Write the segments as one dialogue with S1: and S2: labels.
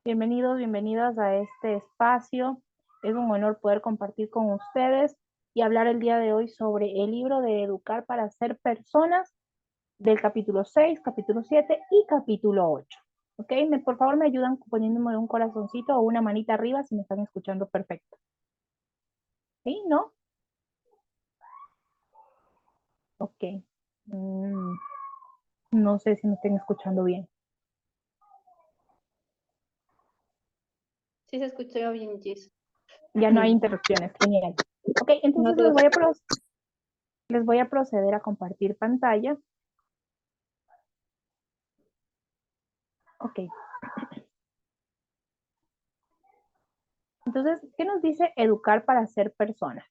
S1: Bienvenidos, bienvenidas a este espacio. Es un honor poder compartir con ustedes y hablar el día de hoy sobre el libro de Educar para ser personas del capítulo 6, capítulo 7 y capítulo 8. ¿Ok? Por favor, me ayudan poniéndome un corazoncito o una manita arriba si me están escuchando perfecto. ¿Sí? ¿No? Ok. Mm, no sé si me estén escuchando bien.
S2: Sí se escuchó bien, Jess.
S1: Ya no hay interrupciones. Genial. Ok,
S2: No
S1: entonces
S2: te
S1: les voy a proceder a compartir pantalla. Ok. Entonces, ¿qué nos dice educar para ser personas?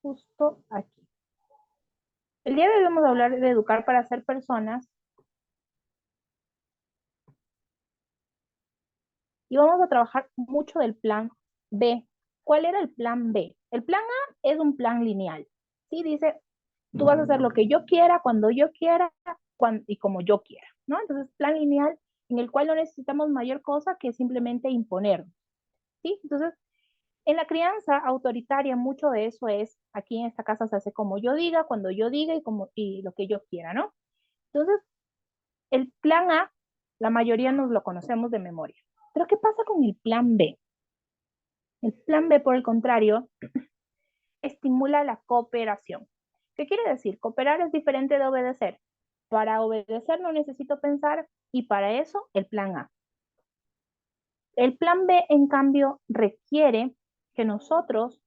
S1: Justo aquí. El día de hoy vamos a hablar de educar para ser personas y vamos a trabajar mucho del plan B. ¿Cuál era el plan B? El plan A es un plan lineal. ¿Sí? Dice, tú vas a hacer lo que yo quiera, cuando yo quiera y como yo quiera, ¿no? Entonces, plan lineal en el cual no necesitamos mayor cosa que simplemente imponernos, ¿sí? Entonces, en la crianza autoritaria, mucho de eso es, aquí en esta casa se hace como yo diga, cuando yo diga y lo que yo quiera, ¿no? Entonces, el plan A, la mayoría nos lo conocemos de memoria. Pero ¿qué pasa con el plan B? El plan B, por el contrario, estimula la cooperación. ¿Qué quiere decir? Cooperar es diferente de obedecer. Para obedecer no necesito pensar y para eso el plan A. El plan B, en cambio, requiere que nosotros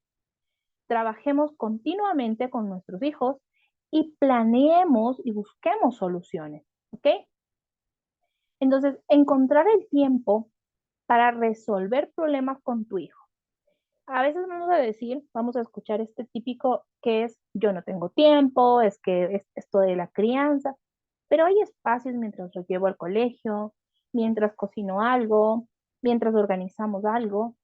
S1: trabajemos continuamente con nuestros hijos y planeemos y busquemos soluciones, ¿ok? Entonces, encontrar el tiempo para resolver problemas con tu hijo. A veces vamos a decir, vamos a escuchar este típico que es, yo no tengo tiempo, es que es esto de la crianza, pero hay espacios mientras lo llevo al colegio, mientras cocino algo, mientras organizamos algo,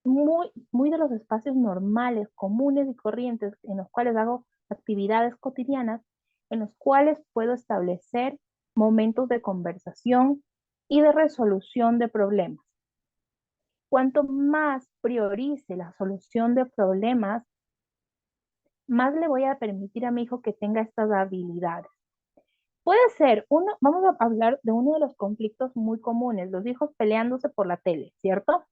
S1: muy de los espacios normales, comunes y corrientes en los cuales hago actividades cotidianas, en los cuales puedo establecer momentos de conversación y de resolución de problemas. Cuanto más priorice la solución de problemas, más le voy a permitir a mi hijo que tenga estas habilidades. Puede ser, vamos a hablar de uno de los conflictos muy comunes, los hijos peleándose por la tele, ¿cierto?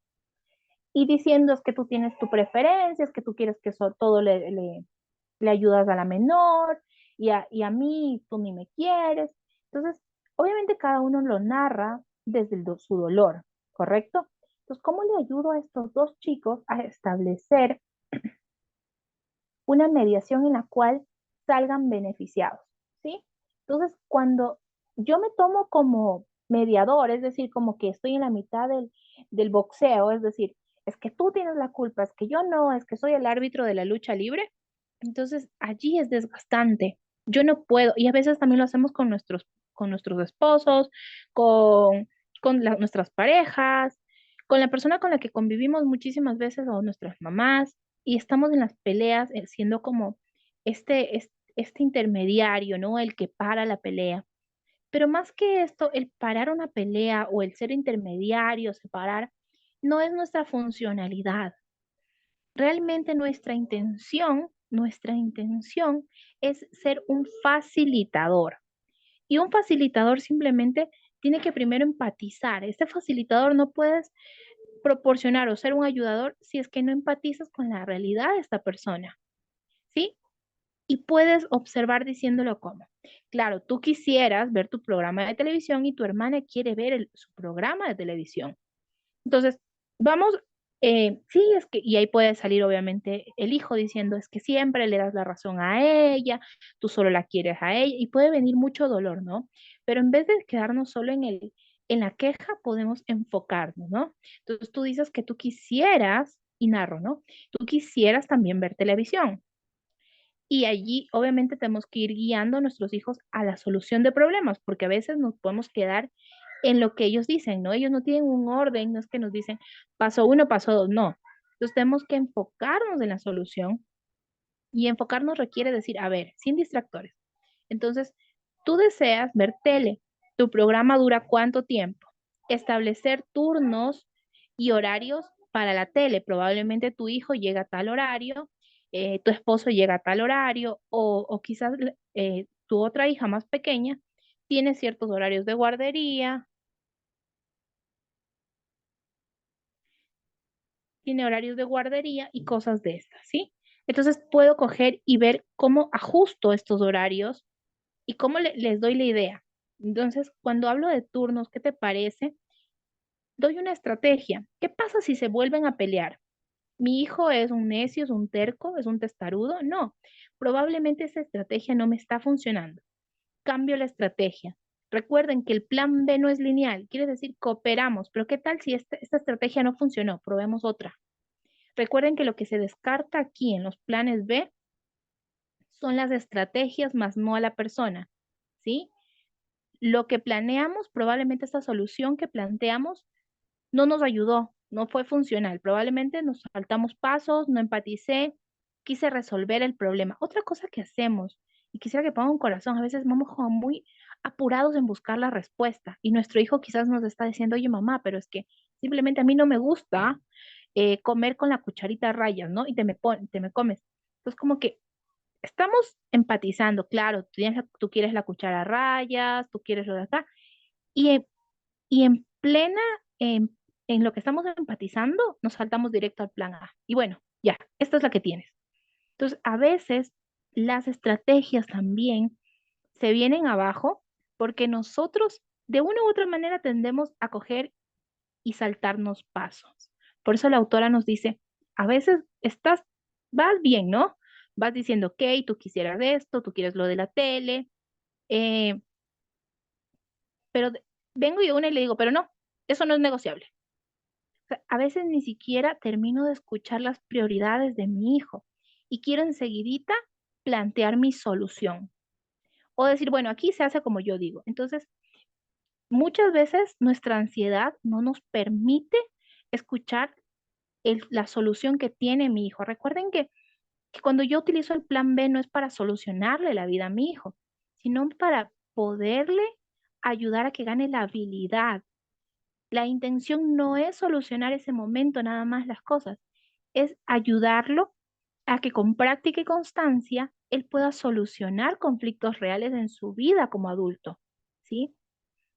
S1: Y diciendo es que tú tienes tu preferencia, es que tú quieres que todo le ayudas a la menor y a mí tú ni me quieres. Entonces, obviamente cada uno lo narra desde su dolor, ¿correcto? Entonces, ¿cómo le ayudo a estos dos chicos a establecer una mediación en la cual salgan beneficiados? ¿Sí? Entonces, cuando yo me tomo como mediador, es decir, como que estoy en la mitad del boxeo, es decir, es que tú tienes la culpa, es que yo no, es que soy el árbitro de la lucha libre, entonces allí es desgastante. Yo no puedo, y a veces también lo hacemos con nuestros esposos, con, nuestras parejas, con la persona con la que convivimos muchísimas veces o nuestras mamás, y estamos en las peleas siendo como este intermediario, ¿no? El que para la pelea. Pero más que esto, el parar una pelea o el ser intermediario, separar, no es nuestra funcionalidad. Realmente nuestra intención es ser un facilitador. Y un facilitador simplemente tiene que primero empatizar. Este facilitador no puedes proporcionar o ser un ayudador si es que no empatizas con la realidad de esta persona, ¿sí? Y puedes observar diciéndolo como, claro, tú quisieras ver tu programa de televisión y tu hermana quiere ver su programa de televisión. Entonces, vamos, sí, es que, y ahí puede salir obviamente el hijo diciendo, es que siempre le das la razón a ella, tú solo la quieres a ella, y puede venir mucho dolor, ¿no? Pero en vez de quedarnos solo en la queja, podemos enfocarnos, ¿no? Entonces tú dices que tú quisieras, y narro, ¿no? Tú quisieras también ver televisión. Y allí obviamente tenemos que ir guiando a nuestros hijos a la solución de problemas, porque a veces nos podemos quedar en lo que ellos dicen, ¿no? Ellos no tienen un orden, no es que nos dicen paso uno, paso dos, no. Entonces tenemos que enfocarnos en la solución y enfocarnos requiere decir, a ver, sin distractores. Entonces, tú deseas ver tele, ¿Tu programa dura cuánto tiempo? Establecer turnos y horarios para la tele. Probablemente tu hijo llega a tal horario, tu esposo llega a tal horario, o quizás tu otra hija más pequeña tiene ciertos horarios de guardería, tiene horarios de guardería y cosas de estas, ¿sí? Entonces puedo coger y ver cómo ajusto estos horarios y cómo les doy la idea. Entonces, cuando hablo de turnos, ¿qué te parece? Doy una estrategia. ¿Qué pasa si se vuelven a pelear? ¿Mi hijo es un necio, es un terco, es un testarudo? No, probablemente esa estrategia no me está funcionando. Cambio la estrategia. Recuerden que el plan B no es lineal, quiere decir cooperamos, pero ¿qué tal si esta estrategia no funcionó? Probemos otra. Recuerden que lo que se descarta aquí en los planes B son las estrategias más no a la persona, ¿sí? Lo que planeamos, probablemente esta solución que planteamos no nos ayudó, no fue funcional. Probablemente nos saltamos pasos, no empaticé, quise resolver el problema. Otra cosa que hacemos, y quisiera que ponga un corazón, a veces vamos como muy apurados en buscar la respuesta y nuestro hijo quizás nos está diciendo, oye mamá, pero es que simplemente a mí no me gusta comer con la cucharita a rayas, ¿no? Y te me comes. Entonces como que estamos empatizando, claro, tú quieres la cuchara a rayas, tú quieres lo de acá, y y en plena, en lo que estamos empatizando, nos saltamos directo al plan A. Y bueno, ya, esta es la que tienes. Entonces, a veces las estrategias también se vienen abajo porque nosotros de una u otra manera tendemos a coger y saltarnos pasos. Por eso la autora nos dice, a veces vas bien, ¿no? Vas diciendo, ok, tú quisieras esto, tú quieres lo de la tele, eh, pero vengo yo una y le digo, pero no, eso no es negociable. Sea, a veces ni siquiera termino de escuchar las prioridades de mi hijo y quiero enseguidita plantear mi solución o decir, bueno, aquí se hace como yo digo. Entonces, muchas veces nuestra ansiedad no nos permite escuchar la solución que tiene mi hijo. Recuerden que cuando yo utilizo el plan B no es para solucionarle la vida a mi hijo, sino para poderle ayudar a que gane la habilidad. La intención no es solucionar ese momento nada más las cosas, es ayudarlo a que con práctica y constancia él pueda solucionar conflictos reales en su vida como adulto, ¿sí?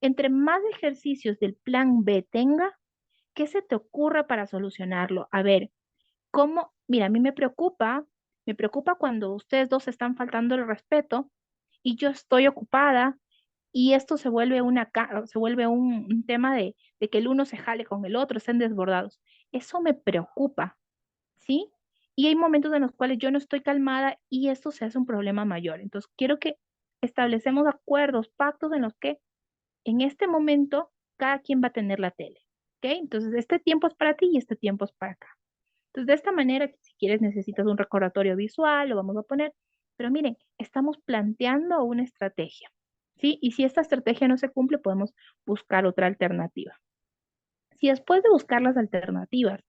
S1: Entre más ejercicios del plan B tenga, ¿qué se te ocurre para solucionarlo? A ver, ¿cómo? Mira, a mí me preocupa cuando ustedes dos están faltando el respeto y yo estoy ocupada y esto se vuelve se vuelve un tema de que el uno se jale con el otro, estén desbordados. Eso me preocupa, ¿sí? Y hay momentos en los cuales yo no estoy calmada y esto se hace un problema mayor. Entonces, quiero que establecemos acuerdos, pactos en los que en este momento cada quien va a tener la tele, ¿ok? Entonces, este tiempo es para ti y este tiempo es para acá. Entonces, de esta manera, si quieres, necesitas un recordatorio visual, lo vamos a poner. Pero miren, estamos planteando una estrategia, ¿sí? Y si esta estrategia no se cumple, podemos buscar otra alternativa. Si después de buscar las alternativas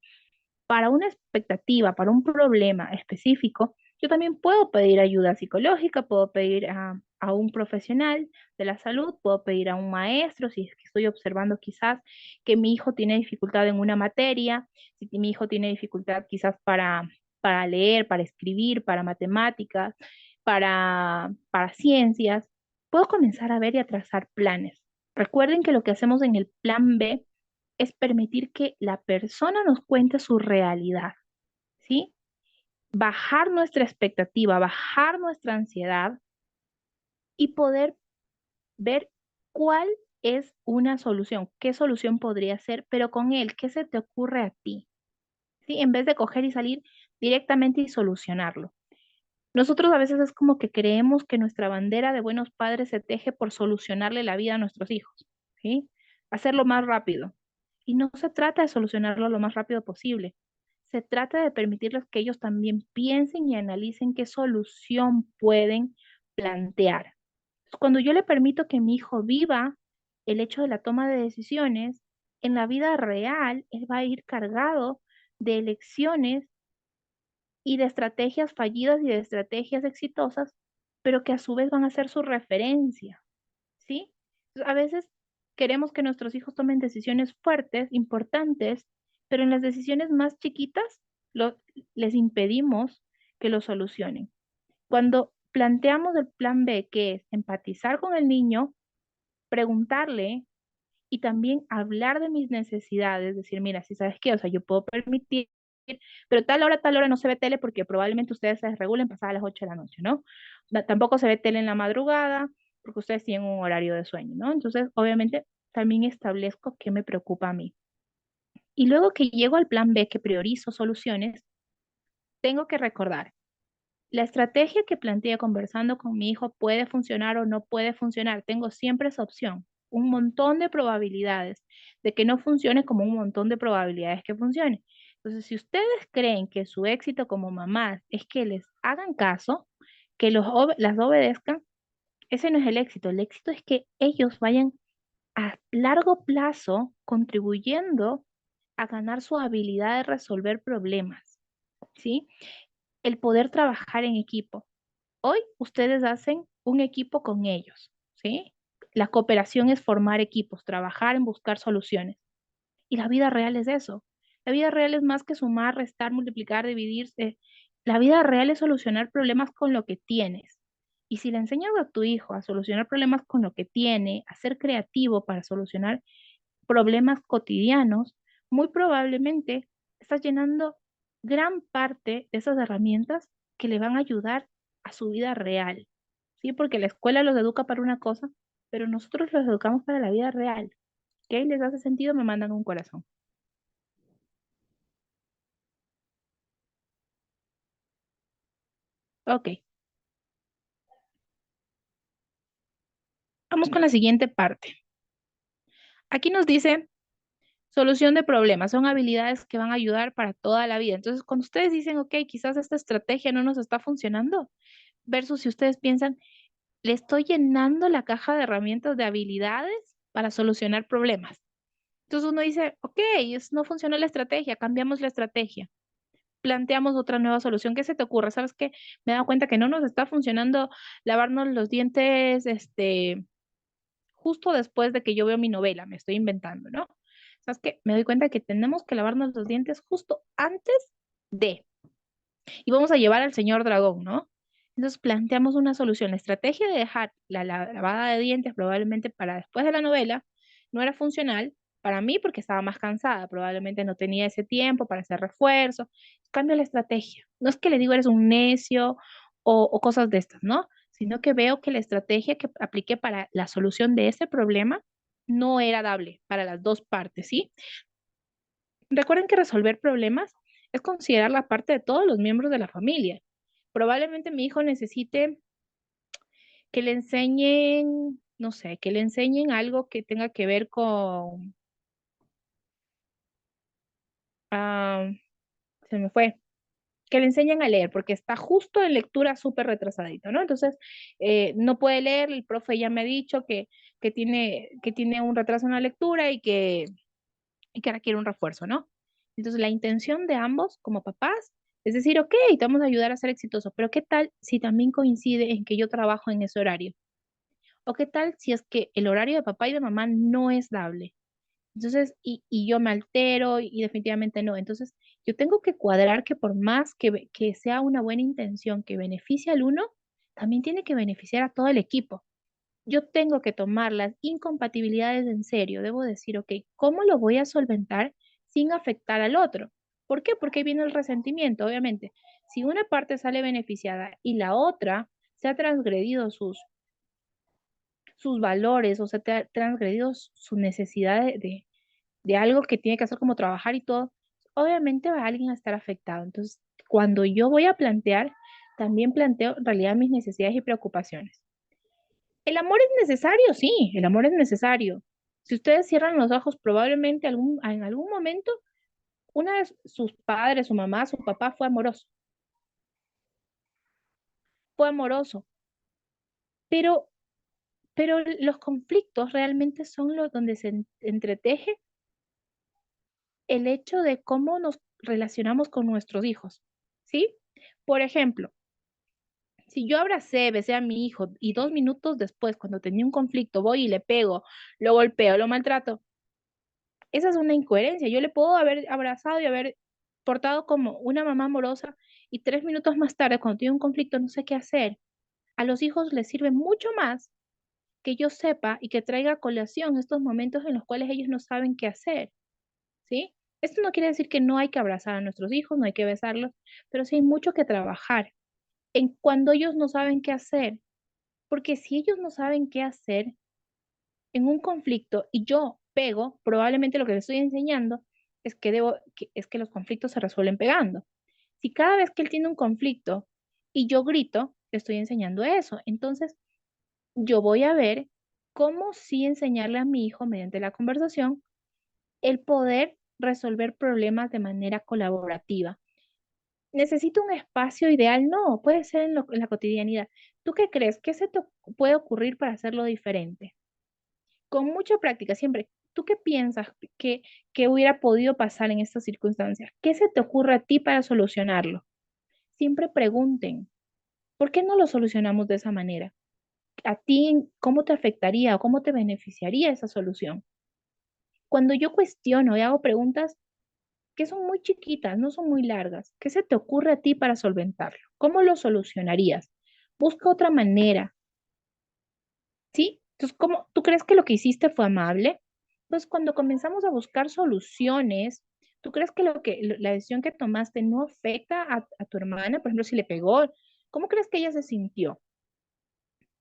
S1: para una expectativa, para un problema específico, yo también puedo pedir ayuda psicológica, puedo pedir a un profesional de la salud, puedo pedir a un maestro, si es que estoy observando quizás que mi hijo tiene dificultad en una materia, si mi hijo tiene dificultad quizás para leer, para escribir, para matemáticas, para ciencias, puedo comenzar a ver y a trazar planes. Recuerden que lo que hacemos en el plan B es permitir que la persona nos cuente su realidad, ¿sí? Bajar nuestra expectativa, bajar nuestra ansiedad y poder ver cuál es una solución, qué solución podría ser, pero con él, ¿qué se te ocurre a ti? ¿Sí? En vez de coger y salir directamente y solucionarlo. Nosotros a veces es como que creemos que nuestra bandera de buenos padres se teje por solucionarle la vida a nuestros hijos, ¿sí? Hacerlo más rápido. Y no se trata de solucionarlo lo más rápido posible. Se trata de permitirles que ellos también piensen y analicen qué solución pueden plantear. Cuando yo le permito que mi hijo viva el hecho de la toma de decisiones, en la vida real, él va a ir cargado de elecciones y de estrategias fallidas y de estrategias exitosas, pero que a su vez van a ser su referencia, ¿sí? A veces queremos que nuestros hijos tomen decisiones fuertes, importantes, pero en las decisiones más chiquitas les impedimos que lo solucionen. Cuando planteamos el plan B, que es empatizar con el niño, preguntarle y también hablar de mis necesidades, decir, mira, si sabes qué, o sea, yo puedo permitir, pero tal hora no se ve tele porque probablemente ustedes se desregulen pasadas las 8 de la noche, ¿no? Tampoco se ve tele en la madrugada porque ustedes tienen un horario de sueño, ¿no? Entonces, obviamente, también establezco qué me preocupa a mí. Y luego que llego al plan B, que priorizo soluciones, tengo que recordar, la estrategia que planteé conversando con mi hijo puede funcionar o no puede funcionar. Tengo siempre esa opción. Un montón de probabilidades de que no funcione como un montón de probabilidades que funcione. Entonces, si ustedes creen que su éxito como mamás es que les hagan caso, que las obedezcan, ese no es el éxito. El éxito es que ellos vayan a largo plazo contribuyendo a ganar su habilidad de resolver problemas, ¿sí? El poder trabajar en equipo. Hoy ustedes hacen un equipo con ellos, ¿sí? La cooperación es formar equipos, trabajar en buscar soluciones. Y la vida real es eso. La vida real es más que sumar, restar, multiplicar, dividir. La vida real es solucionar problemas con lo que tienes. Y si le enseñas a tu hijo a solucionar problemas con lo que tiene, a ser creativo para solucionar problemas cotidianos, muy probablemente estás llenando gran parte de esas herramientas que le van a ayudar a su vida real, ¿sí? Porque la escuela los educa para una cosa, pero nosotros los educamos para la vida real. ¿Qué les hace sentido? Me mandan un corazón. Ok, vamos con la siguiente parte. Aquí nos dice solución de problemas, son habilidades que van a ayudar para toda la vida. Entonces, cuando ustedes dicen, ok, quizás esta estrategia no nos está funcionando, versus si ustedes piensan, le estoy llenando la caja de herramientas de habilidades para solucionar problemas. Entonces uno dice, ok, no funcionó la estrategia, cambiamos la estrategia, planteamos otra nueva solución. ¿Qué se te ocurre? ¿Sabes qué? Me he dado cuenta que no nos está funcionando lavarnos los dientes, justo después de que yo veo mi novela, me estoy inventando, ¿no? ¿Sabes qué? Me doy cuenta que tenemos que lavarnos los dientes justo antes de y vamos a llevar al señor dragón, ¿no? Entonces planteamos una solución. La estrategia de dejar la lavada de dientes probablemente para después de la novela no era funcional para mí porque estaba más cansada, probablemente no tenía ese tiempo para hacer refuerzo. Cambio la estrategia. No es que le digo eres un necio o cosas de estas, ¿no? Sino que veo que la estrategia que apliqué para la solución de ese problema no era dable para las dos partes, ¿sí? Recuerden que resolver problemas es considerar la parte de todos los miembros de la familia. Probablemente mi hijo necesite que le enseñen, no sé, que le enseñen algo que tenga que ver con, ah, se me fue, que le enseñen a leer, porque está justo en lectura súper retrasadito, ¿no? Entonces, no puede leer, el profe ya me ha dicho que tiene un retraso en la lectura y que requiere un refuerzo, ¿no? Entonces, la intención de ambos como papás es decir, ok, te vamos a ayudar a ser exitoso, pero ¿qué tal si también coincide en que yo trabajo en ese horario? ¿O qué tal si es que el horario de papá y de mamá no es dable? Entonces, y yo me altero y definitivamente no. Entonces, yo tengo que cuadrar que por más que sea una buena intención que beneficie al uno, también tiene que beneficiar a todo el equipo. Yo tengo que tomar las incompatibilidades en serio. Debo decir, ok, ¿cómo lo voy a solventar sin afectar al otro? ¿Por qué? Porque ahí viene el resentimiento, obviamente. Si una parte sale beneficiada y la otra se ha transgredido sus valores o se ha transgredido su necesidad de algo que tiene que hacer como trabajar y todo, obviamente va alguien a estar afectado. Entonces, cuando yo voy a plantear, también planteo en realidad mis necesidades y preocupaciones. El amor es necesario, sí, el amor es necesario. Si ustedes cierran los ojos, probablemente en algún momento una de sus padres, su mamá, su papá fue amoroso, pero, pero los conflictos realmente son los donde se entreteje el hecho de cómo nos relacionamos con nuestros hijos, ¿sí? Por ejemplo, Si yo abracé, besé a mi hijo y 2 minutos después, cuando tenía un conflicto, voy y le pego, lo golpeo, lo maltrato, esa es una incoherencia. Yo le puedo haber abrazado y haber portado como una mamá amorosa y 3 minutos más tarde, cuando tiene un conflicto, no sé qué hacer. A los hijos les sirve mucho más que yo sepa y que traiga a colación estos momentos en los cuales ellos no saben qué hacer, ¿sí? Esto no quiere decir que no hay que abrazar a nuestros hijos, no hay que besarlos, pero sí hay mucho que trabajar en cuando ellos no saben qué hacer, porque si ellos no saben qué hacer en un conflicto y yo pego, probablemente lo que les estoy enseñando es que los conflictos se resuelven pegando. Si cada vez que él tiene un conflicto y yo grito, le estoy enseñando eso. Entonces, yo voy a ver cómo sí enseñarle a mi hijo mediante la conversación el poder resolver problemas de manera colaborativa. ¿Necesito un espacio ideal? No, puede ser en la cotidianidad. ¿Tú qué crees? ¿Qué se te puede ocurrir para hacerlo diferente? Con mucha práctica, siempre. ¿Tú qué piensas que hubiera podido pasar en estas circunstancias? ¿Qué se te ocurre a ti para solucionarlo? Siempre pregunten, ¿por qué no lo solucionamos de esa manera? ¿A ti cómo te afectaría o cómo te beneficiaría esa solución? Cuando yo cuestiono y hago preguntas que son muy chiquitas, no son muy largas, ¿qué se te ocurre a ti para solventarlo? ¿Cómo lo solucionarías? Busca otra manera, ¿sí? Entonces, ¿cómo, tú crees que lo que hiciste fue amable? Pues cuando comenzamos a buscar soluciones, ¿tú crees que la decisión que tomaste no afecta a tu hermana? Por ejemplo, si le pegó, ¿cómo crees que ella se sintió?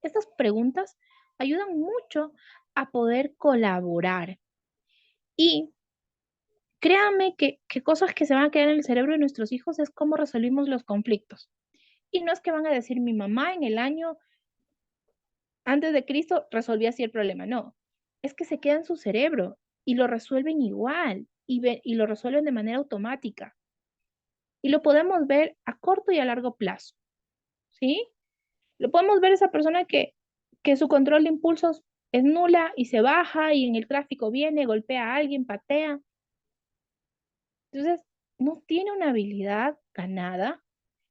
S1: Estas preguntas ayudan mucho a poder colaborar. Y créanme que cosas que se van a quedar en el cerebro de nuestros hijos es cómo resolvimos los conflictos. Y no es que van a decir, mi mamá en el año antes de Cristo resolvía así el problema. No, es que se queda en su cerebro y lo resuelven igual y lo resuelven de manera automática. Y lo podemos ver a corto y a largo plazo, ¿sí? Lo podemos ver esa persona que su control de impulsos es nula y se baja y en el tráfico viene, golpea a alguien, patea. Entonces, no tiene una habilidad ganada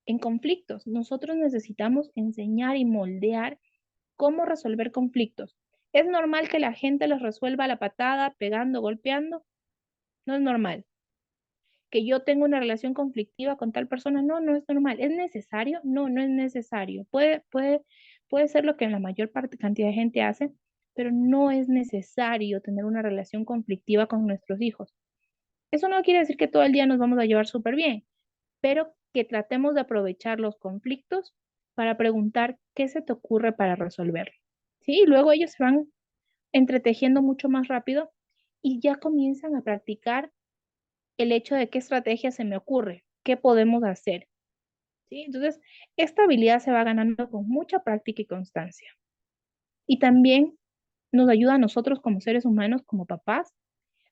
S1: en conflictos. Nosotros necesitamos enseñar y moldear cómo resolver conflictos. ¿Es normal que la gente los resuelva a la patada, pegando, golpeando? No es normal. ¿Que yo tenga una relación conflictiva con tal persona? No, no es normal. ¿Es necesario? No, no es necesario. Puede ser lo que la mayor cantidad de gente hace, pero no es necesario tener una relación conflictiva con nuestros hijos. Eso no quiere decir que todo el día nos vamos a llevar súper bien, pero que tratemos de aprovechar los conflictos para preguntar qué se te ocurre para resolverlo. ¿Sí? Y luego ellos se van entretejiendo mucho más rápido y ya comienzan a practicar el hecho de qué estrategia se me ocurre, qué podemos hacer. ¿Sí? Entonces, esta habilidad se va ganando con mucha práctica y constancia. Y también nos ayuda a nosotros como seres humanos, como papás,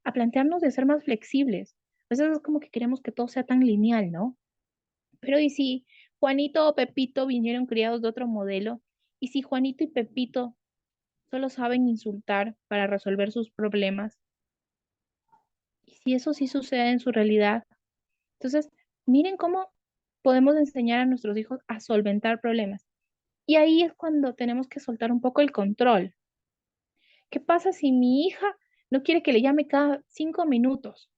S1: a plantearnos de ser más flexibles. A veces es como que queremos que todo sea tan lineal, ¿no? Pero ¿y si Juanito o Pepito vinieron criados de otro modelo? ¿Y si Juanito y Pepito solo saben insultar para resolver sus problemas? ¿Y si eso sí sucede en su realidad? Entonces, miren cómo podemos enseñar a nuestros hijos a solventar problemas. Y ahí es cuando tenemos que soltar un poco el control. ¿Qué pasa si mi hija no quiere que le llame cada 5 minutos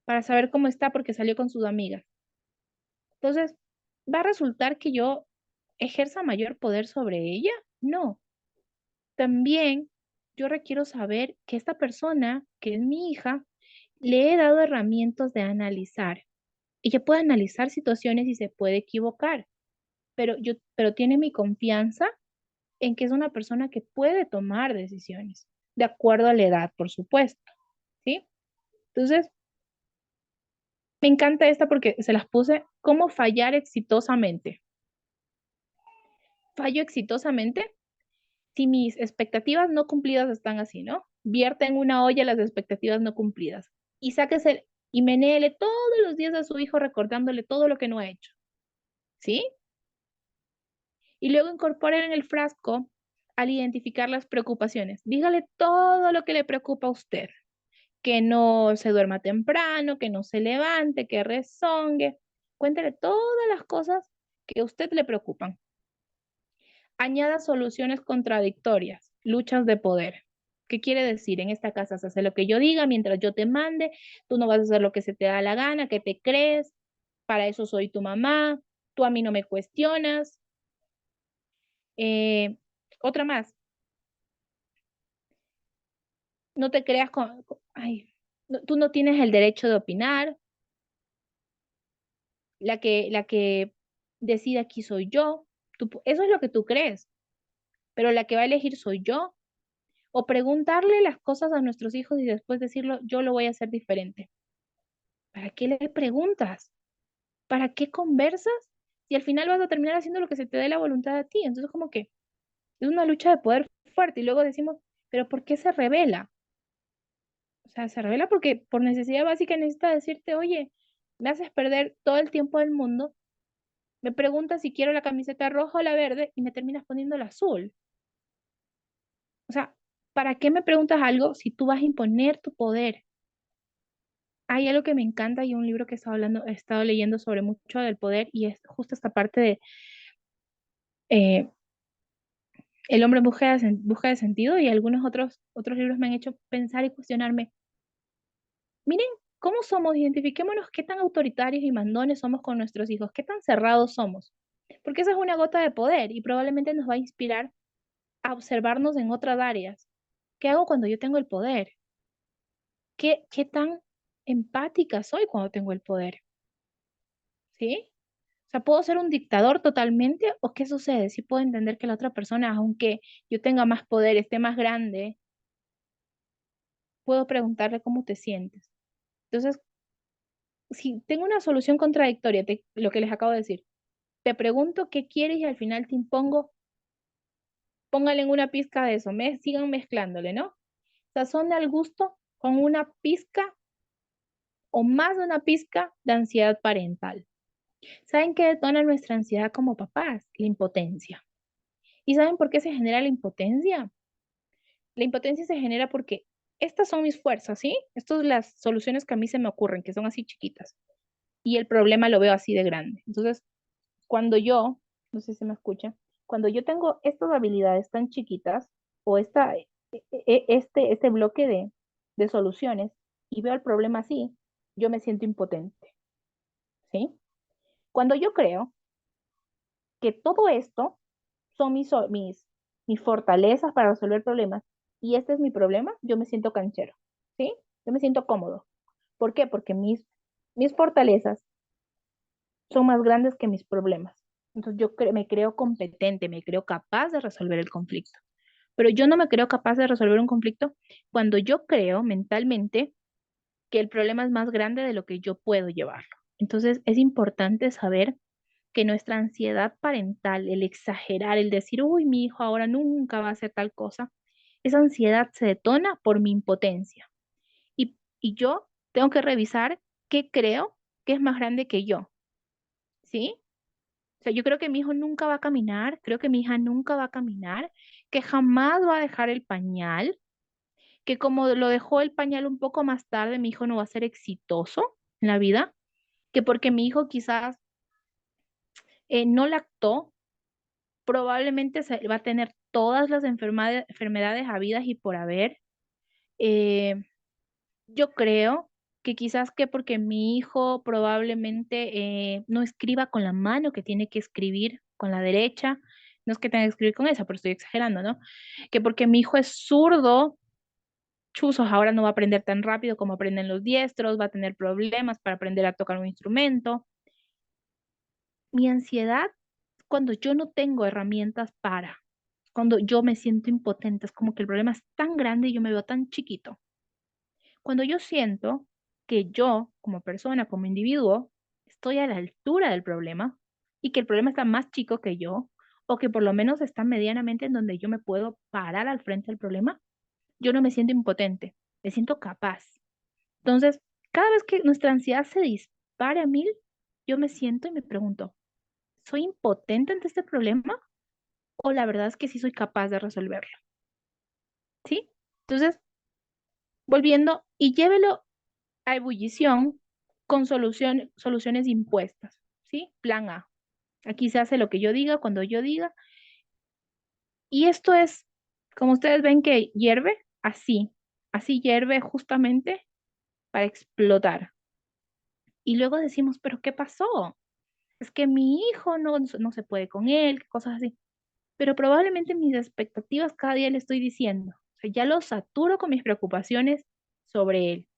S1: para saber cómo está porque salió con sus amigas? Entonces, ¿va a resultar que yo ejerza mayor poder sobre ella? No. También yo requiero saber que esta persona, que es mi hija, le he dado herramientas de analizar. Ella puede analizar situaciones y se puede equivocar, pero tiene mi confianza en que es una persona que puede tomar decisiones, de acuerdo a la edad, por supuesto, ¿sí? Entonces, me encanta esta porque se las puse, ¿cómo fallar exitosamente? Fallo exitosamente si mis expectativas no cumplidas están así, ¿no? Vierta en una olla las expectativas no cumplidas y sáquese y menéele todos los días a su hijo recordándole todo lo que no ha hecho, ¿sí? Y luego incorporen en el frasco al identificar las preocupaciones. Dígale todo lo que le preocupa a usted. Que no se duerma temprano, que no se levante, que rezongue. Cuéntele todas las cosas que a usted le preocupan. Añada soluciones contradictorias, luchas de poder. ¿Qué quiere decir? En esta casa se hace lo que yo diga mientras yo te mande, tú no vas a hacer lo que se te da la gana, que te crees, para eso soy tu mamá, tú a mí no me cuestionas. Eh, otra más, no te creas ay, tú no tienes el derecho de opinar, la que decide aquí soy yo, eso es lo que tú crees, pero la que va a elegir soy yo. O preguntarle las cosas a nuestros hijos y después decirlo, yo lo voy a hacer diferente. ¿Para qué le preguntas? ¿Para qué conversas? Y al final vas a terminar haciendo lo que se te dé la voluntad a ti. Entonces, como que es una lucha de poder fuerte. Y luego decimos, ¿pero por qué se revela? O sea, se revela porque por necesidad básica necesita decirte, oye, me haces perder todo el tiempo del mundo. Me preguntas si quiero la camiseta roja o la verde y me terminas poniendo la azul. O sea, ¿para qué me preguntas algo si tú vas a imponer tu poder? Hay algo que me encanta y un libro que he estado leyendo sobre mucho del poder y es justo esta parte de eh, El hombre en busca de sentido y algunos otros libros me han hecho pensar y cuestionarme. Miren cómo somos, identifiquémonos qué tan autoritarios y mandones somos con nuestros hijos, qué tan cerrados somos, porque esa es una gota de poder y probablemente nos va a inspirar a observarnos en otras áreas. ¿Qué hago cuando yo tengo el poder? ¿Qué tan empática soy cuando tengo el poder? ¿Sí? O sea, ¿puedo ser un dictador totalmente o qué sucede? Si puedo entender que la otra persona, aunque yo tenga más poder, esté más grande, puedo preguntarle cómo te sientes. Entonces, si tengo una solución contradictoria, lo que les acabo de decir, te pregunto qué quieres y al final te impongo, póngale en una pizca de eso, sigan mezclándole, ¿no? Sazón al gusto con una pizca o más de una pizca de ansiedad parental. ¿Saben qué detona nuestra ansiedad como papás? La impotencia. ¿Y saben por qué se genera la impotencia? La impotencia se genera porque estas son mis fuerzas, ¿sí? Estas son las soluciones que a mí se me ocurren, que son así chiquitas. Y el problema lo veo así de grande. Entonces, cuando yo, no sé si me escucha, cuando yo tengo estas habilidades tan chiquitas o este bloque de soluciones y veo el problema así, yo me siento impotente, ¿sí? Cuando yo creo que todo esto son mis fortalezas para resolver problemas y este es mi problema, yo me siento canchero, ¿sí? Yo me siento cómodo. ¿Por qué? Porque mis fortalezas son más grandes que mis problemas. Entonces me creo competente, me creo capaz de resolver el conflicto. Pero yo no me creo capaz de resolver un conflicto cuando yo creo mentalmente que el problema es más grande de lo que yo puedo llevarlo. Entonces es importante saber que nuestra ansiedad parental, el exagerar, el decir, uy, mi hijo ahora nunca va a hacer tal cosa, esa ansiedad se detona por mi impotencia. Y yo tengo que revisar qué creo que es más grande que yo, ¿sí? O sea, yo creo que mi hijo nunca va a caminar, creo que mi hija nunca va a caminar, que jamás va a dejar el pañal, que como lo dejó el pañal un poco más tarde, mi hijo no va a ser exitoso en la vida, que porque mi hijo quizás no lactó, probablemente va a tener todas las enfermedades habidas y por haber. Eh, yo creo que quizás que porque mi hijo probablemente no escriba con la mano que tiene que escribir con la derecha, no es que tenga que escribir con esa, pero estoy exagerando, ¿no? Que porque mi hijo es zurdo, chuzos, ahora no va a aprender tan rápido como aprenden los diestros, va a tener problemas para aprender a tocar un instrumento. Mi ansiedad, cuando yo no tengo herramientas cuando yo me siento impotente, es como que el problema es tan grande y yo me veo tan chiquito. Cuando yo siento que yo, como persona, como individuo, estoy a la altura del problema y que el problema está más chico que yo, o que por lo menos está medianamente en donde yo me puedo parar al frente del problema, yo no me siento impotente, me siento capaz. Entonces, cada vez que nuestra ansiedad se dispara a mil, yo me siento y me pregunto, ¿soy impotente ante este problema? ¿O la verdad es que sí soy capaz de resolverlo? ¿Sí? Entonces, volviendo y llévelo a ebullición con soluciones impuestas, ¿sí? Plan A. Aquí se hace lo que yo diga, cuando yo diga, Y esto es, como ustedes ven que hierve, así hierve justamente para explotar. Y luego decimos, pero ¿qué pasó? Es que mi hijo no se puede con él, cosas así. Pero probablemente mis expectativas cada día le estoy diciendo. O sea, ya lo saturo con mis preocupaciones sobre él.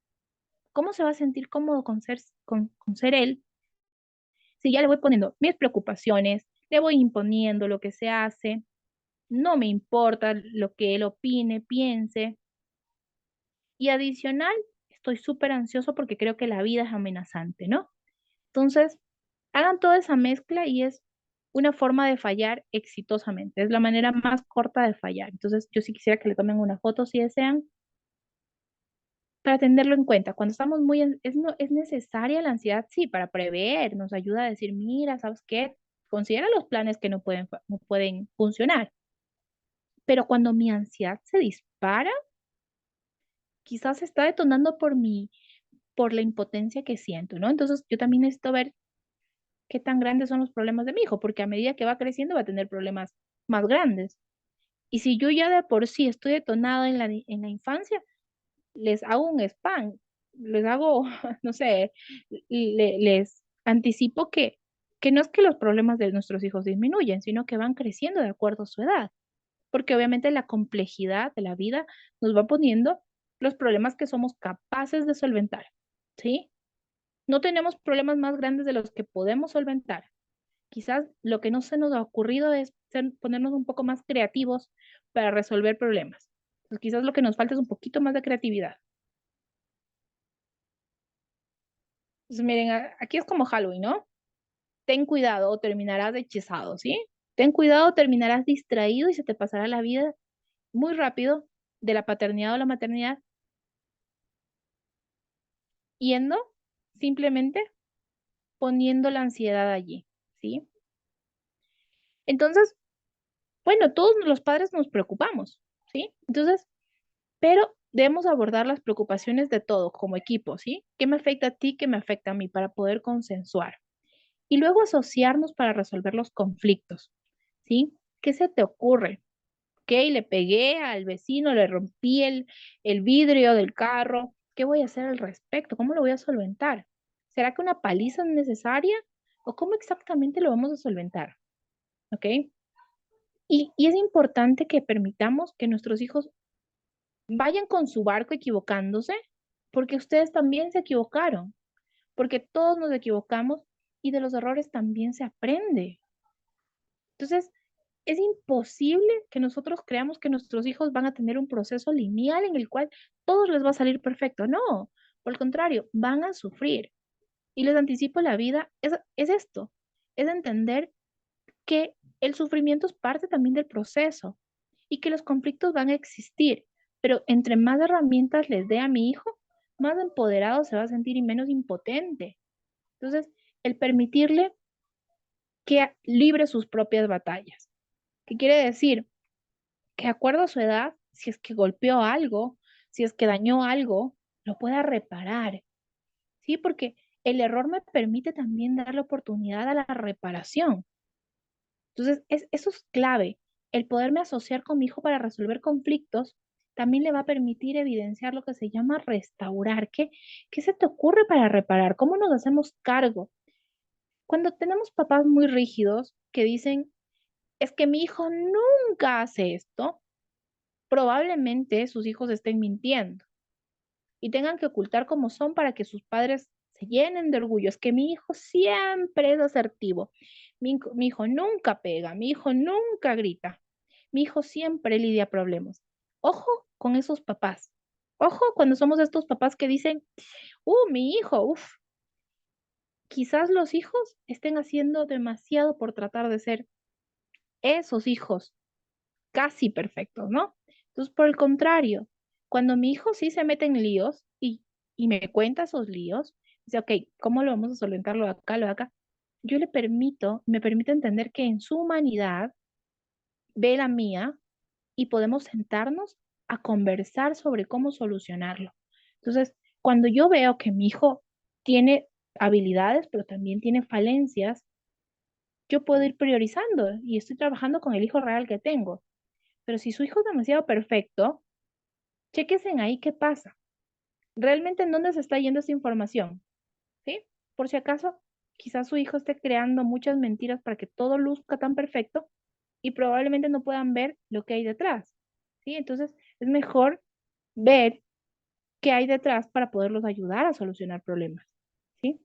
S1: ¿Cómo se va a sentir cómodo con ser él si ya le voy poniendo mis preocupaciones, le voy imponiendo lo que se hace, no me importa lo que él opine, piense? Y adicional, estoy súper ansioso porque creo que la vida es amenazante, ¿no? Entonces, hagan toda esa mezcla y es una forma de fallar exitosamente. Es la manera más corta de fallar. Entonces, yo sí quisiera que le tomen una foto si desean para tenerlo en cuenta. Cuando estamos es necesaria la ansiedad, sí, para prever, nos ayuda a decir, mira, ¿sabes qué? Considera los planes que no pueden funcionar. Pero cuando mi ansiedad se dispara, quizás se está detonando por la impotencia que siento, ¿no? Entonces, yo también necesito ver qué tan grandes son los problemas de mi hijo, porque a medida que va creciendo va a tener problemas más grandes. Y si yo ya de por sí estoy detonado en la infancia, les hago un spam, les hago, no sé, les anticipo que no es que los problemas de nuestros hijos disminuyen, sino que van creciendo de acuerdo a su edad, porque obviamente la complejidad de la vida nos va poniendo los problemas que somos capaces de solventar, ¿sí? No tenemos problemas más grandes de los que podemos solventar. Quizás lo que no se nos ha ocurrido es ponernos un poco más creativos para resolver problemas. Entonces, quizás lo que nos falta es un poquito más de creatividad. Entonces, miren, aquí es como Halloween, ¿no? Ten cuidado o terminarás hechizado, ¿sí? Ten cuidado o terminarás distraído y se te pasará la vida muy rápido de la paternidad o la maternidad yendo simplemente poniendo la ansiedad allí, ¿sí? Entonces, bueno, todos los padres nos preocupamos, ¿sí? Entonces, pero debemos abordar las preocupaciones de todos como equipo, ¿sí? ¿Qué me afecta a ti? ¿Qué me afecta a mí? Para poder consensuar. Y luego asociarnos para resolver los conflictos, ¿sí? ¿Qué se te ocurre? Ok, le pegué al vecino, le rompí el vidrio del carro. ¿Qué voy a hacer al respecto? ¿Cómo lo voy a solventar? ¿Será que una paliza es necesaria? ¿O cómo exactamente lo vamos a solventar? ¿Ok? Y es importante que permitamos que nuestros hijos vayan con su barco equivocándose, porque ustedes también se equivocaron, porque todos nos equivocamos y de los errores también se aprende. Entonces, es imposible que nosotros creamos que nuestros hijos van a tener un proceso lineal en el cual todos les va a salir perfecto. No, por el contrario, van a sufrir. Y les anticipo, la vida es esto, es entender que el sufrimiento es parte también del proceso y que los conflictos van a existir, pero entre más herramientas les dé a mi hijo, más empoderado se va a sentir y menos impotente. Entonces, el permitirle que libre sus propias batallas. ¿Qué quiere decir? Que de acuerdo a su edad, si es que golpeó algo, si es que dañó algo, lo pueda reparar, ¿sí? Porque el error me permite también dar la oportunidad a la reparación. Entonces, eso es clave. El poderme asociar con mi hijo para resolver conflictos también le va a permitir evidenciar lo que se llama restaurar. ¿Qué se te ocurre para reparar? ¿Cómo nos hacemos cargo? Cuando tenemos papás muy rígidos que dicen, es que mi hijo nunca hace esto, probablemente sus hijos estén mintiendo y tengan que ocultar cómo son para que sus padres se llenen de orgullo. Es que mi hijo siempre es asertivo, mi hijo nunca pega, mi hijo nunca grita, mi hijo siempre lidia problemas. Ojo con esos papás. Ojo cuando somos estos papás que dicen, mi hijo, quizás los hijos estén haciendo demasiado por tratar de ser esos hijos casi perfectos, ¿no? Entonces, por el contrario, cuando mi hijo sí se mete en líos y me cuenta esos líos, dice, ok, ¿cómo lo vamos a solventar lo de acá, lo de acá? Yo me permito entender que en su humanidad ve la mía y podemos sentarnos a conversar sobre cómo solucionarlo. Entonces, cuando yo veo que mi hijo tiene habilidades, pero también tiene falencias, yo puedo ir priorizando y estoy trabajando con el hijo real que tengo. Pero si su hijo es demasiado perfecto, chéquense ahí qué pasa. ¿Realmente en dónde se está yendo esa información? ¿Sí? Por si acaso, quizás su hijo esté creando muchas mentiras para que todo luzca tan perfecto y probablemente no puedan ver lo que hay detrás. ¿Sí? Entonces, es mejor ver qué hay detrás para poderlos ayudar a solucionar problemas. ¿Sí?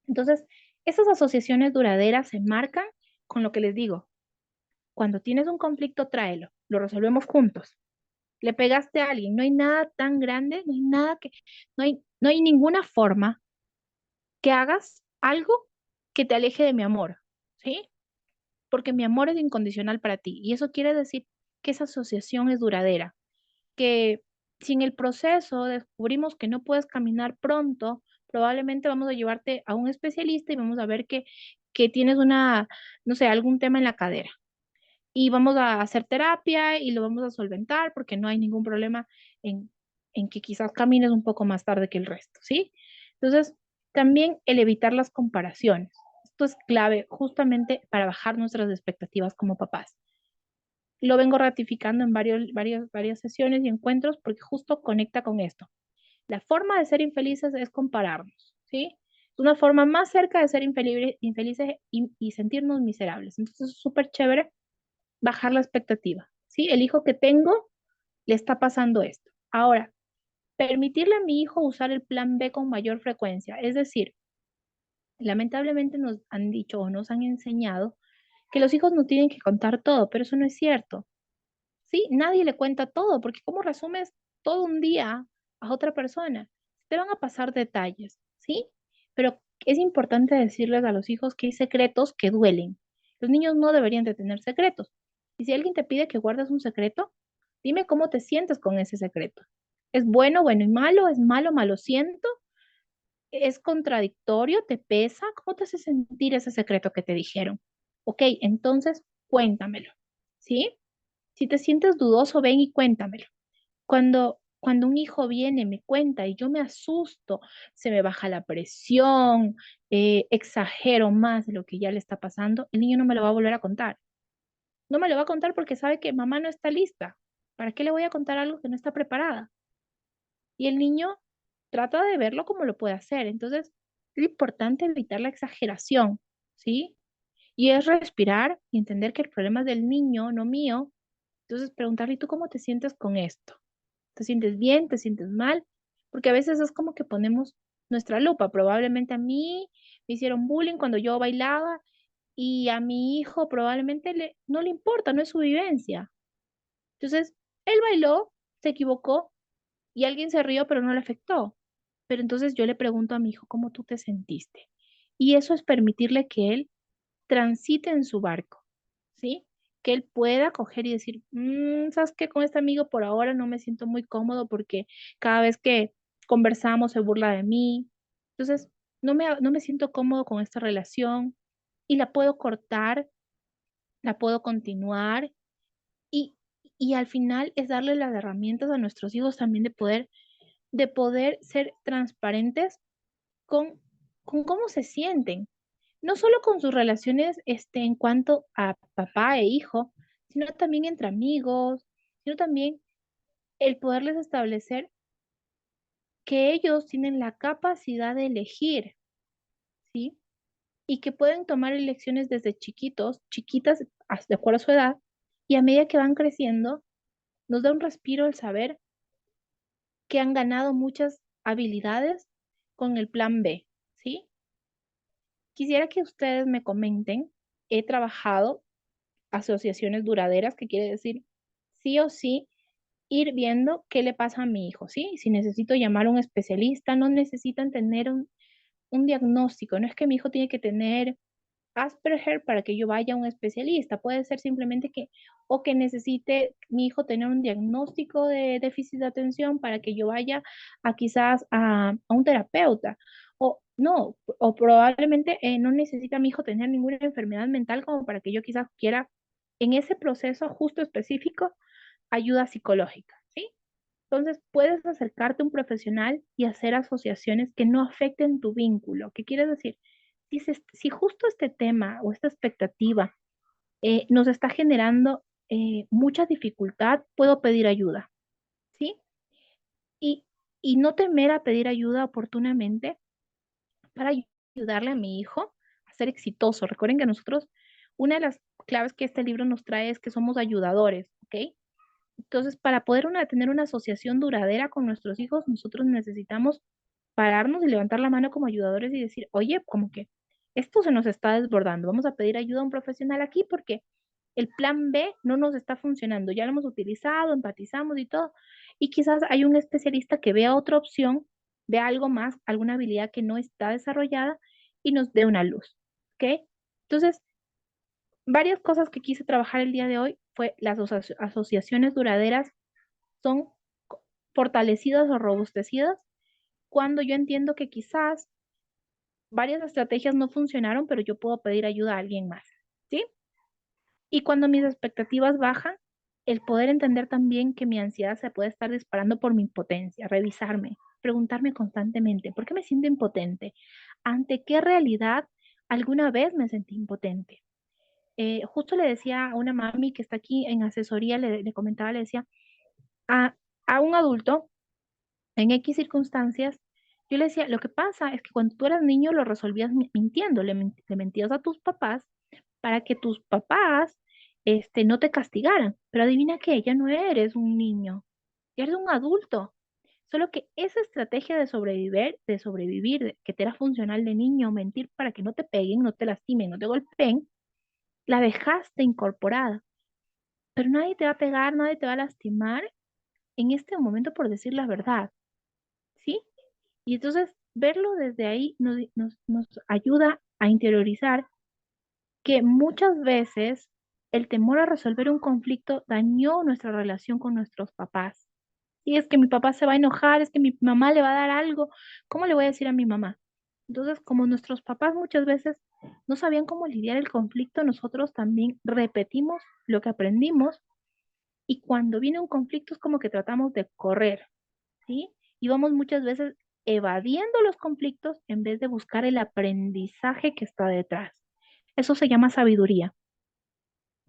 S1: Entonces, esas asociaciones duraderas se marcan con lo que les digo. Cuando tienes un conflicto, tráelo, lo resolvemos juntos. Le pegaste a alguien, no hay nada tan grande, no hay nada que, no hay ninguna forma que hagas algo que te aleje de mi amor, ¿sí? Porque mi amor es incondicional para ti y eso quiere decir que esa asociación es duradera, que si en el proceso descubrimos que no puedes caminar pronto, probablemente vamos a llevarte a un especialista y vamos a ver que tienes una, no sé, algún tema en la cadera. Y vamos a hacer terapia y lo vamos a solventar porque no hay ningún problema en, en que quizás camines un poco más tarde que el resto, ¿sí? Entonces, también el evitar las comparaciones. Esto es clave justamente para bajar nuestras expectativas como papás. Lo vengo ratificando en varias sesiones y encuentros porque justo conecta con esto. La forma de ser infelices es compararnos, ¿sí? Es una forma más cerca de ser infelices y sentirnos miserables. Entonces es súper chévere bajar la expectativa, ¿sí? El hijo que tengo le está pasando esto. Ahora, permitirle a mi hijo usar el plan B con mayor frecuencia, es decir, lamentablemente nos han dicho o nos han enseñado que los hijos no tienen que contar todo, pero eso no es cierto. Sí, nadie le cuenta todo, porque ¿cómo resumes todo un día a otra persona? Te van a pasar detalles, ¿sí? Pero es importante decirles a los hijos que hay secretos que duelen. Los niños no deberían de tener secretos. Y si alguien te pide que guardes un secreto, dime cómo te sientes con ese secreto. ¿Es bueno, bueno y malo? ¿Es malo, malo siento? ¿Es contradictorio? ¿Te pesa? ¿Cómo te hace sentir ese secreto que te dijeron? Ok, entonces cuéntamelo, ¿sí? Si te sientes dudoso, ven y cuéntamelo. Cuando un hijo viene, me cuenta y yo me asusto, se me baja la presión, exagero más de lo que ya le está pasando, el niño no me lo va a volver a contar. No me lo va a contar porque sabe que mamá no está lista. ¿Para qué le voy a contar algo que no está preparada? Y el niño trata de verlo como lo puede hacer. Entonces, es importante evitar la exageración, ¿sí? Y es respirar y entender que el problema es del niño, no mío. Entonces, preguntarle, ¿y tú cómo te sientes con esto? ¿Te sientes bien? ¿Te sientes mal? Porque a veces es como que ponemos nuestra lupa. Probablemente a mí me hicieron bullying cuando yo bailaba y a mi hijo probablemente no le importa, no es su vivencia. Entonces, él bailó, se equivocó y alguien se rió, pero no le afectó. Pero entonces yo le pregunto a mi hijo, ¿cómo tú te sentiste? Y eso es permitirle que él transite en su barco, ¿sí? Que él pueda coger y decir, ¿sabes qué? Con este amigo por ahora no me siento muy cómodo porque cada vez que conversamos se burla de mí. Entonces, no me siento cómodo con esta relación y la puedo cortar, la puedo continuar y, y al final es darle las herramientas a nuestros hijos también de poder ser transparentes con, con cómo se sienten, no solo con sus relaciones en cuanto a papá e hijo, sino también entre amigos, sino también el poderles establecer que ellos tienen la capacidad de elegir, ¿sí? Y que pueden tomar elecciones desde chiquitos, chiquitas, de acuerdo a su edad, y a medida que van creciendo, nos da un respiro el saber que han ganado muchas habilidades con el plan B, ¿sí? Quisiera que ustedes me comenten, he trabajado asociaciones duraderas, que quiere decir sí o sí ir viendo qué le pasa a mi hijo, ¿sí? Si necesito llamar a un especialista, no necesitan tener un diagnóstico, no es que mi hijo tiene que tener Asperger para que yo vaya a un especialista, puede ser simplemente o que necesite mi hijo tener un diagnóstico de déficit de atención para que yo vaya a quizás a un terapeuta, o no, o probablemente no necesita mi hijo tener ninguna enfermedad mental como para que yo quizás quiera en ese proceso justo específico ayuda psicológica, ¿sí? Entonces, puedes acercarte a un profesional y hacer asociaciones que no afecten tu vínculo. ¿Qué quiere decir? Si justo este tema o esta expectativa nos está generando mucha dificultad, puedo pedir ayuda, ¿sí? Y, y no temer a pedir ayuda oportunamente para ayudarle a mi hijo a ser exitoso. Recuerden que nosotros, una de las claves que este libro nos trae es que somos ayudadores, ¿ok? Entonces, para poder tener una asociación duradera con nuestros hijos, nosotros necesitamos pararnos y levantar la mano como ayudadores y decir, oye, como que esto se nos está desbordando, vamos a pedir ayuda a un profesional aquí porque el plan B no nos está funcionando, ya lo hemos utilizado, empatizamos y todo, y quizás hay un especialista que vea otra opción, vea algo más, alguna habilidad que no está desarrollada y nos dé una luz, ¿ok? Entonces, varias cosas que quise trabajar el día de hoy fue las asociaciones duraderas son fortalecidas o robustecidas cuando yo entiendo que quizás varias estrategias no funcionaron, pero yo puedo pedir ayuda a alguien más, ¿sí? Y cuando mis expectativas bajan, el poder entender también que mi ansiedad se puede estar disparando por mi impotencia, revisarme, preguntarme constantemente, ¿por qué me siento impotente? ¿Ante qué realidad alguna vez me sentí impotente? Justo le decía a una mami que está aquí en asesoría, le comentaba, le decía, a, a un adulto en X circunstancias, yo le decía, lo que pasa es que cuando tú eras niño lo resolvías mintiendo, le mentías a tus papás para que tus papás no te castigaran. Pero adivina qué, ya no eres un niño, ya eres un adulto. Solo que esa estrategia de sobrevivir, que te era funcional de niño, mentir para que no te peguen, no te lastimen, no te golpeen, la dejaste incorporada. Pero nadie te va a pegar, nadie te va a lastimar en este momento por decir la verdad, ¿sí? Y entonces verlo desde ahí nos ayuda a interiorizar que muchas veces el temor a resolver un conflicto dañó nuestra relación con nuestros papás. Y es que mi papá se va a enojar, es que mi mamá le va a dar algo, ¿cómo le voy a decir a mi mamá? Entonces, como nuestros papás muchas veces no sabían cómo lidiar el conflicto, nosotros también repetimos lo que aprendimos y cuando viene un conflicto es como que tratamos de correr, ¿sí? Y vamos muchas veces evadiendo los conflictos en vez de buscar el aprendizaje que está detrás. Eso se llama sabiduría.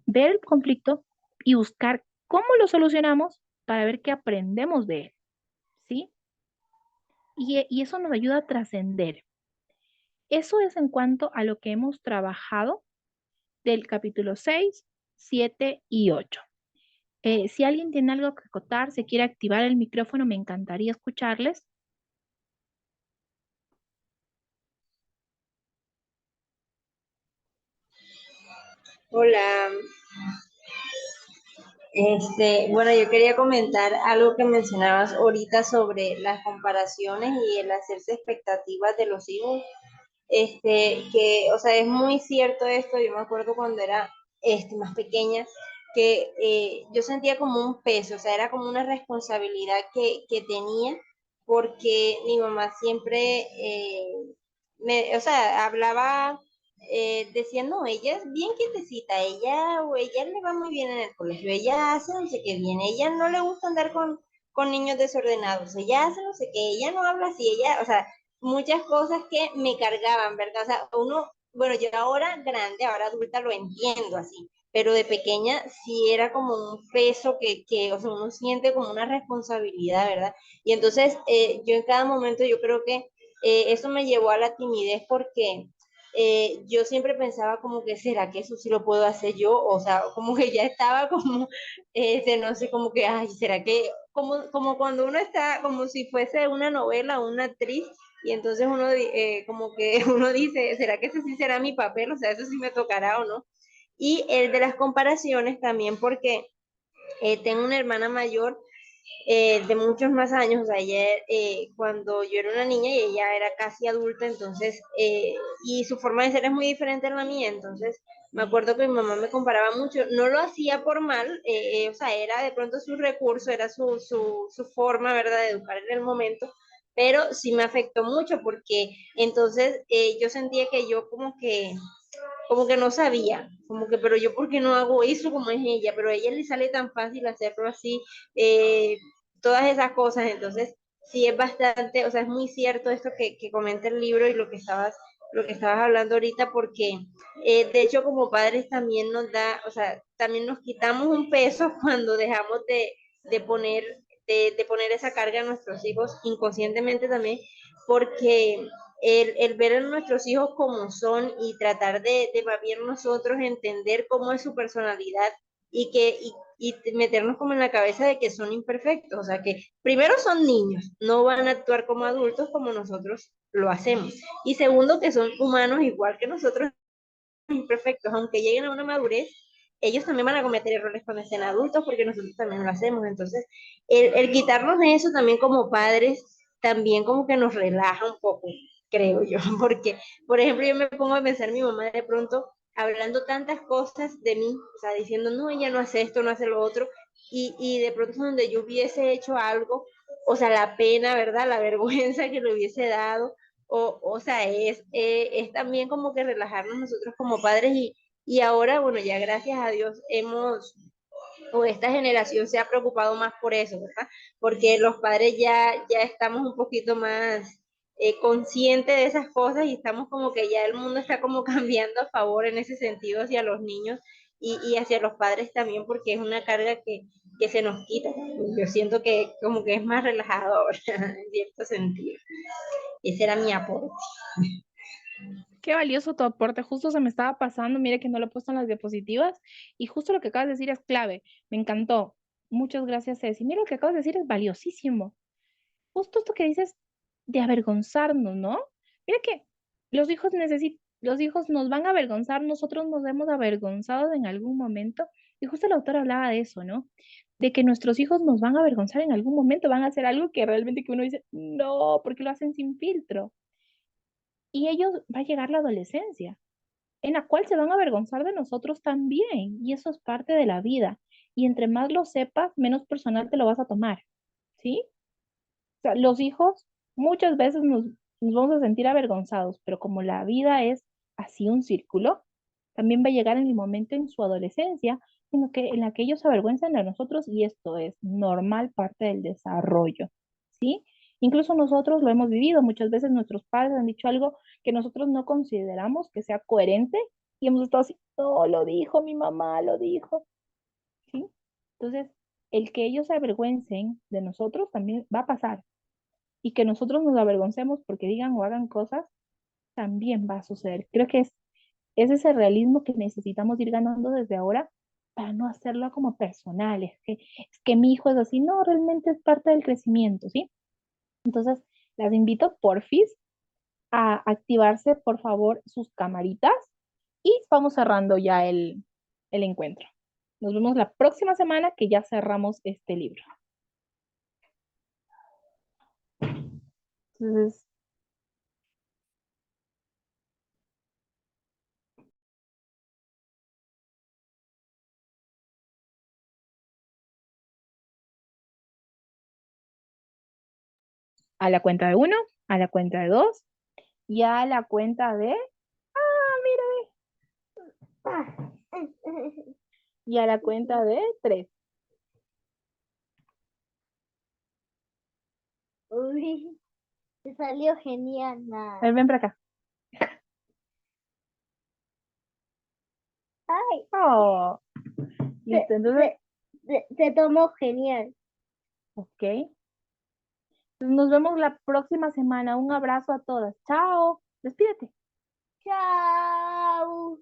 S1: Ver el conflicto y buscar cómo lo solucionamos para ver qué aprendemos de él, ¿sí? Y eso nos ayuda a trascender. Eso es en cuanto a lo que hemos trabajado del capítulo 6, 7 y 8. Si alguien tiene algo que acotar, se quiere activar el micrófono, me encantaría escucharles.
S2: Hola, bueno, yo quería comentar algo que mencionabas ahorita sobre las comparaciones y el hacerse expectativas de los hijos. Que, o sea, es muy cierto esto. Yo me acuerdo cuando era más pequeña, que yo sentía como un peso, o sea, era como una responsabilidad que tenía, porque mi mamá siempre o sea, hablaba, decía, no, ella es bien quietecita, ella le va muy bien en el colegio, ella hace no sé qué bien, ella no le gusta andar con niños desordenados, ella hace no sé qué, ella no habla así, ella, o sea, muchas cosas que me cargaban, ¿verdad? O sea, uno, bueno, yo ahora grande, ahora adulta lo entiendo así, pero de pequeña sí era como un peso o sea, uno siente como una responsabilidad, ¿verdad? Y entonces yo en cada momento yo creo que eso me llevó a la timidez porque yo siempre pensaba como que, ¿será que eso sí lo puedo hacer yo? O sea, como que ya estaba como, no sé, como que, ay, ¿será que, como cuando uno está, como si fuese una novela, una actriz, y entonces uno como que uno dice, ¿será que ese sí será mi papel? O sea, eso sí me tocará o no. Y el de las comparaciones también porque tengo una hermana mayor de muchos más años, o sea, ella, cuando yo era una niña y ella era casi adulta, entonces, y su forma de ser es muy diferente a la mía, entonces me acuerdo que mi mamá me comparaba mucho, no lo hacía por mal, o sea, era de pronto su recurso, era su forma, ¿verdad?, de educar en el momento, pero sí me afectó mucho porque entonces yo sentía que yo como que no sabía, como que, pero yo por qué no hago eso como es ella, pero a ella le sale tan fácil hacerlo así, eh, todas esas cosas, entonces sí es bastante, o sea, es muy cierto esto que comenta el libro y lo que estabas lo que estabas hablando ahorita, porque de hecho como padres también nos da, o sea, también nos quitamos un peso cuando dejamos de poner, de poner esa carga a nuestros hijos inconscientemente también, porque el ver a nuestros hijos como son y tratar de más bien nosotros entender cómo es su personalidad y meternos como en la cabeza de que son imperfectos, o sea que primero son niños, no van a actuar como adultos como nosotros lo hacemos. Y segundo, que son humanos igual que nosotros, imperfectos, aunque lleguen a una madurez, ellos también van a cometer errores cuando estén adultos porque nosotros también lo hacemos. Entonces, el quitarnos de eso también como padres, también como que nos relaja un poco, creo yo, porque, por ejemplo, yo me pongo a pensar mi mamá de pronto hablando tantas cosas de mí, o sea, diciendo, no, ella no hace esto, no hace lo otro, y de pronto donde yo hubiese hecho algo, o sea, la pena, ¿verdad? La vergüenza que le hubiese dado, o sea, es también como que relajarnos nosotros como padres y ahora, bueno, ya gracias a Dios o esta generación se ha preocupado más por eso, ¿verdad? Porque los padres ya estamos un poquito más conscientes de esas cosas y estamos como que ya el mundo está como cambiando a favor en ese sentido hacia los niños y hacia los padres también porque es una carga que se nos quita. Yo siento que como que es más relajado ahora, en cierto sentido. Ese era mi aporte.
S1: Qué valioso tu aporte. Justo se me estaba pasando. Mire que no lo he puesto en las diapositivas. Y justo lo que acabas de decir es clave. Me encantó. Muchas gracias, Ceci. Mira lo que acabas de decir es valiosísimo. Justo esto que dices de avergonzarnos, ¿no? Mira que los hijos nos van a avergonzar, nosotros nos hemos avergonzado en algún momento. Y justo el autor hablaba de eso, ¿no? De que nuestros hijos nos van a avergonzar en algún momento, van a hacer algo que realmente que uno dice, no, porque lo hacen sin filtro. Y ellos va a llegar la adolescencia, en la cual se van a avergonzar de nosotros también. Y eso es parte de la vida. Y entre más lo sepas, menos personal te lo vas a tomar, ¿sí? O sea, los hijos muchas veces nos vamos a sentir avergonzados, pero como la vida es así un círculo, también va a llegar en el momento en su adolescencia en la que ellos se avergüenzan de nosotros y esto es normal parte del desarrollo, ¿sí? Incluso nosotros lo hemos vivido, muchas veces nuestros padres han dicho algo que nosotros no consideramos que sea coherente y hemos estado así, no, lo dijo mi mamá, lo dijo, ¿sí? Entonces, el que ellos se avergüencen de nosotros también va a pasar y que nosotros nos avergoncemos porque digan o hagan cosas, también va a suceder. Creo que es ese realismo que necesitamos ir ganando desde ahora para no hacerlo como personal. Es que mi hijo es así, no, realmente es parte del crecimiento, ¿sí? Entonces, las invito, porfis, a activarse, por favor, sus camaritas y vamos cerrando ya el encuentro. Nos vemos la próxima semana que ya cerramos este libro. Entonces, a la cuenta de uno, a la cuenta de dos y a la cuenta de... Y a la cuenta de tres.
S3: Uy, te salió genial,
S1: A ver,
S3: nada.
S1: ven para acá.
S3: Ay,
S1: Oh, listo, entonces,
S3: te tomó genial.
S1: ok. Entonces nos vemos la próxima semana. Un abrazo a todas. Chao. Despídete.
S3: Chao.